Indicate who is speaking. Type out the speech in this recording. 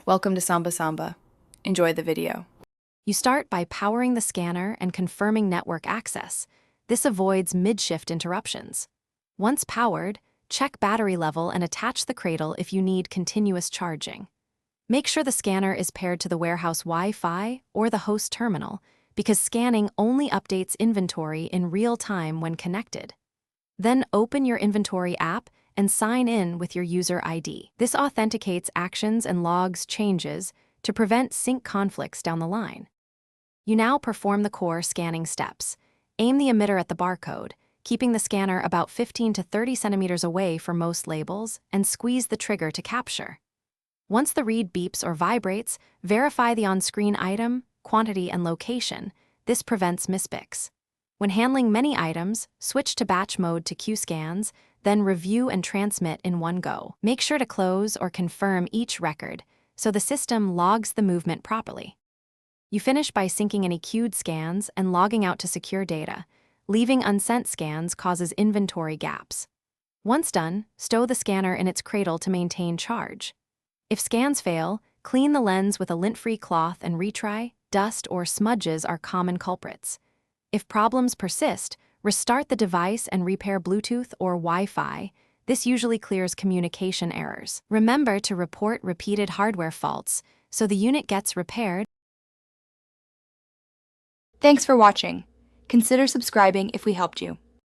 Speaker 1: Welcome to Samba Samba. Enjoy the video.
Speaker 2: You start by powering the scanner and confirming network access. This avoids mid-shift interruptions. Once powered, check battery level and attach the cradle if you need continuous charging. Make sure the scanner is paired to the warehouse Wi-Fi or the host terminal, because scanning only updates inventory in real time when connected. Then open your inventory app and sign in with your user ID. This authenticates actions and logs changes to prevent sync conflicts down the line. You now perform the core scanning steps. Aim the emitter at the barcode, keeping the scanner about 15 to 30 centimeters away for most labels, and squeeze the trigger to capture. Once the read beeps or vibrates, verify the on-screen item, quantity, and location. This prevents mispicks. When handling many items, switch to batch mode to queue scans, then review and transmit in one go. Make sure to close or confirm each record, so the system logs the movement properly. You finish by syncing any queued scans and logging out to secure data. Leaving unsent scans causes inventory gaps. Once done, stow the scanner in its cradle to maintain charge. If scans fail, clean the lens with a lint-free cloth and retry. Dust or smudges are common culprits. If problems persist, restart the device and repair Bluetooth or Wi-Fi. This usually clears communication errors. Remember to report repeated hardware faults so the unit gets repaired.
Speaker 3: Thanks for watching. Consider subscribing if we helped you.